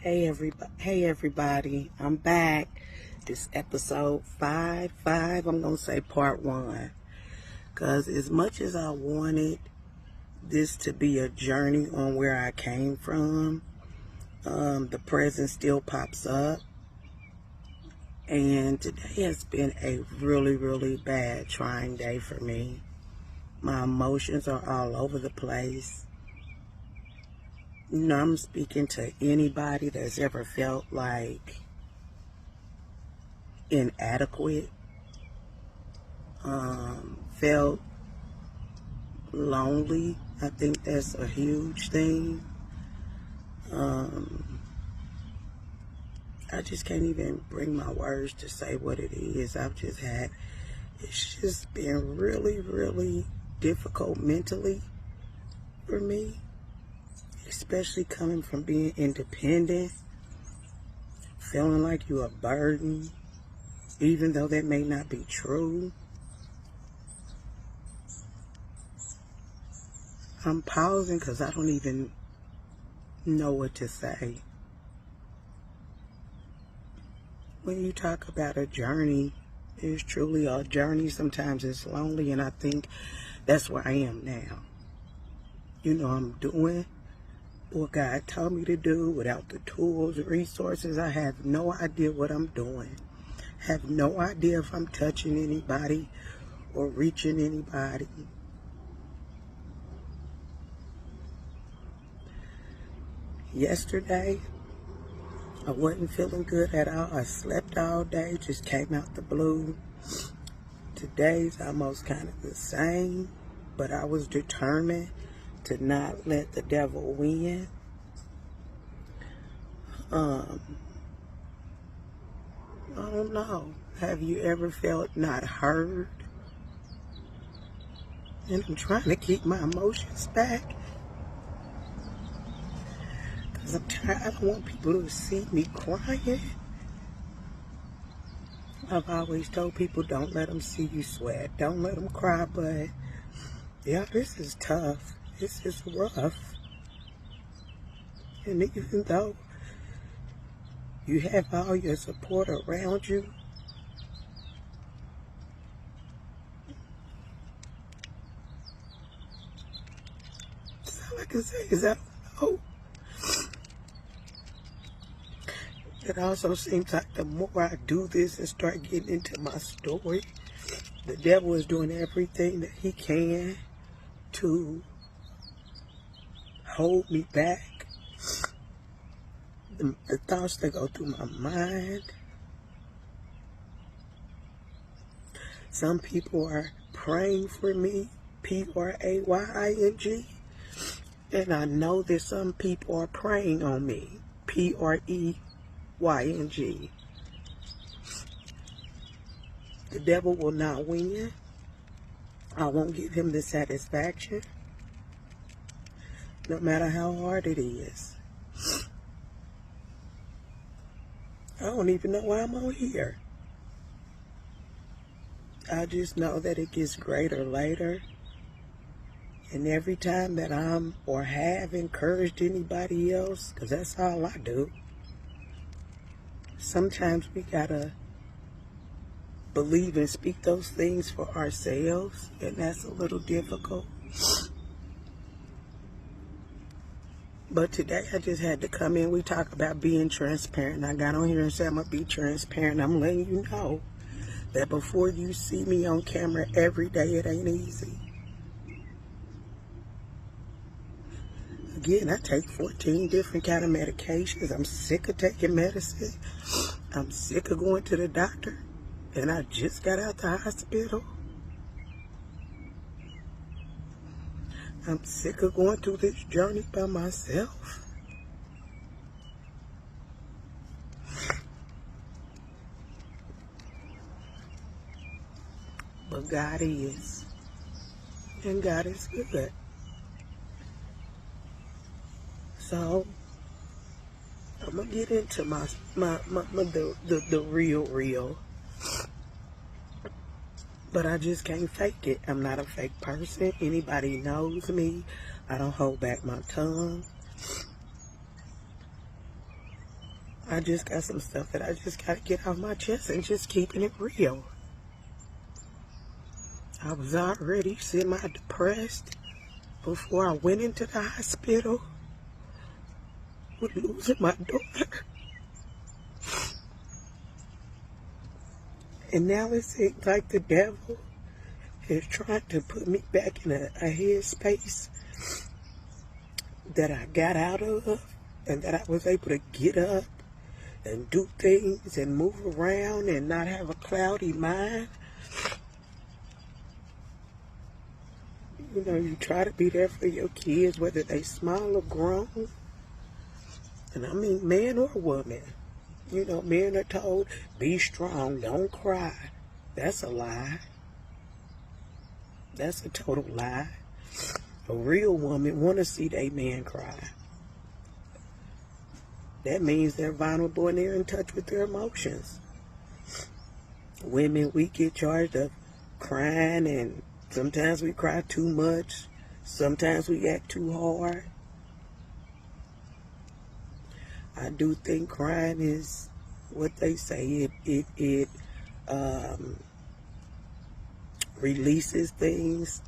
Hey everybody, I'm back. This episode 5, I'm gonna say part 1. Cause as much as I wanted this to be a journey on where I came from, the present still pops up. And today has been a really bad, trying day for me. My emotions are all over the place. You know, I'm speaking to anybody that's ever felt like inadequate, felt lonely. I think that's a huge thing. I just can't even bring my words to say what it is. It's just been really difficult mentally for me, especially coming from being independent, feeling like you're a burden, even though that may not be true. I'm pausing because I don't even know what to say. When you talk about a journey, it's truly a journey. Sometimes it's lonely, and I think that's where I am now. You know, I'm doing what God told me to do without the tools, resources. I have no idea what I'm doing. Have no idea if I'm touching anybody or reaching anybody. Yesterday, I wasn't feeling good at all. I slept all day, just came out the blue. Today's almost kind of the same, but I was determined to not let the devil win. I don't know. Have you ever felt not heard? And I'm trying to keep my emotions back. Because I don't want people to see me crying. I've always told people, don't let them see you sweat. Don't let them cry, but yeah, this is tough. This is rough. And even though you have all your support around you, that's all I can say is I don't know. It also seems like the more I do this and start getting into my story, the devil is doing everything that he can to hold me back. The thoughts that go through my mind. Some people are praying for me, Praying, and I know that some people are preying on me, Preying. The devil will not win. I won't give him the satisfaction, no matter how hard it is. I don't even know why I'm on here. I just know that it gets greater later. And every time that I'm or have encouraged anybody else, because that's all I do, sometimes we gotta believe and speak those things for ourselves, and that's a little difficult. But today I just had to come in. We talk about being transparent. I got on here and said I'm gonna be transparent. I'm letting you know that before you see me on camera every day, it ain't easy. Again, I take 14 different kind of medications. I'm sick of taking medicine. I'm sick of going to the doctor. And I just got out the hospital. I'm sick of going through this journey by myself. But God is. And God is good. So I'm gonna get into the real. But I just can't fake it. I'm not a fake person. Anybody knows me. I don't hold back my tongue. I just got some stuff that I just got to get off my chest and just keeping it real. I was already semi-depressed before I went into the hospital with losing my daughter. And now it seems like the devil is trying to put me back in a headspace that I got out of, and that I was able to get up and do things and move around and not have a cloudy mind. You know, you try to be there for your kids, whether they small or grown. And I mean man or woman. You know, men are told, be strong, don't cry. That's a lie. That's a total lie. A real woman want to see their man cry. That means they're vulnerable and they're in touch with their emotions. Women, we get charged of crying, and sometimes we cry too much. Sometimes we act too hard. I do think crying is what they say. It releases things.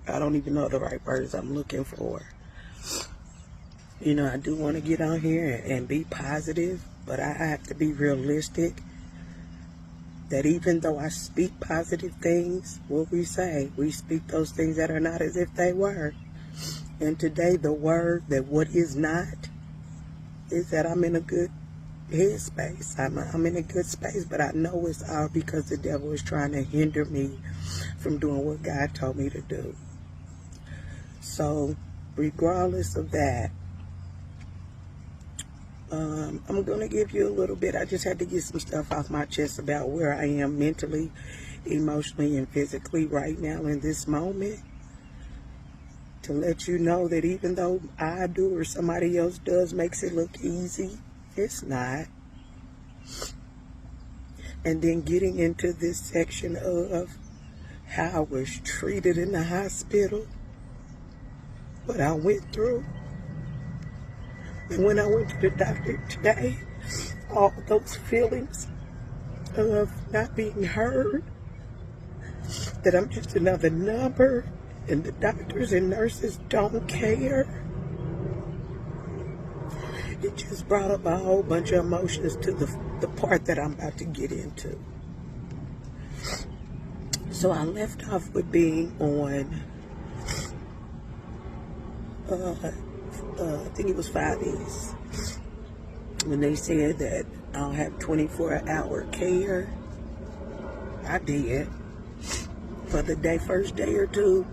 I don't even know the right words I'm looking for. You know, I do want to get on here and be positive, but I have to be realistic. That even though I speak positive things, what we say, we speak those things that are not as if they were. And today, the word that what is not is that I'm in a good headspace. I'm in a good space, but I know it's all because the devil is trying to hinder me from doing what God told me to do. So, regardless of that, I'm going to give you a little bit. I just had to get some stuff off my chest about where I am mentally, emotionally, and physically right now in this moment. To let you know that even though I do or somebody else does makes it look easy, it's not. And then getting into this section of how I was treated in the hospital, what I went through. And when I went to the doctor today, all those feelings of not being heard, that I'm just another number, and the doctors and nurses don't care. It just brought up a whole bunch of emotions to the part that I'm about to get into. So I left off with being on, I think it was 5 East, when they said that I'll have 24-hour care. I did. For the first day or two,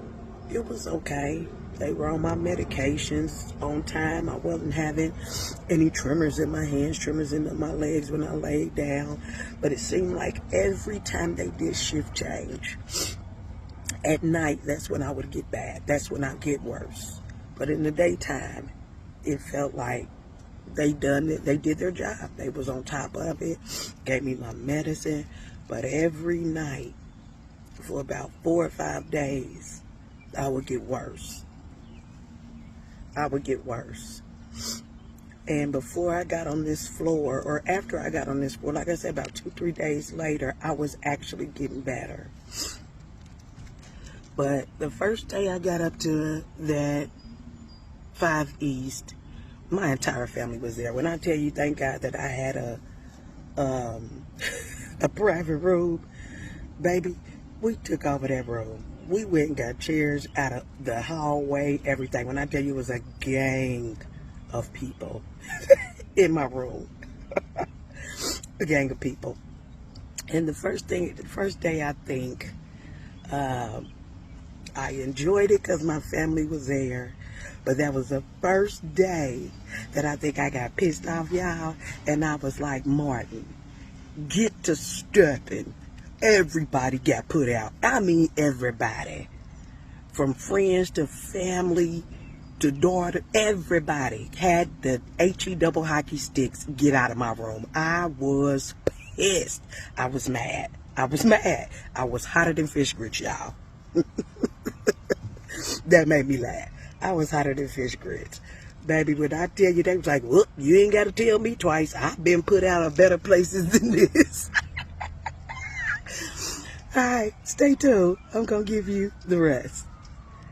it was okay. They were on my medications on time. I wasn't having any tremors in my hands, tremors in my legs when I laid down. But it seemed like every time they did shift change, at night, that's when I would get bad. That's when I get worse. But in the daytime, it felt like they did their job. They was on top of it, gave me my medicine. But every night, for about 4 or 5 days, I would get worse. I would get worse. And before I got on this floor, or after I got on this floor, like I said, about 2-3 days later, I was actually getting better. But the first day I got up to that 5 East, my entire family was there. When I tell you, thank God that I had a private room, baby, we took over that room. We went and got chairs out of the hallway, everything. When I tell you, it was a gang of people in my room. A gang of people. And the first day, I think, I enjoyed it because my family was there. But that was the first day that I think I got pissed off, y'all. And I was like, Martin, get to stepping. Everybody got put out. I mean, everybody. From friends to family to daughter, everybody had the HE double hockey sticks. Get out of my room. I was pissed. I was mad. I was mad. I was hotter than fish grits, y'all. That made me laugh. I was hotter than fish grits. Baby, when I tell you, they was like, whoop, you ain't got to tell me twice. I've been put out of better places than this. All right, stay tuned. I'm going to give you the rest.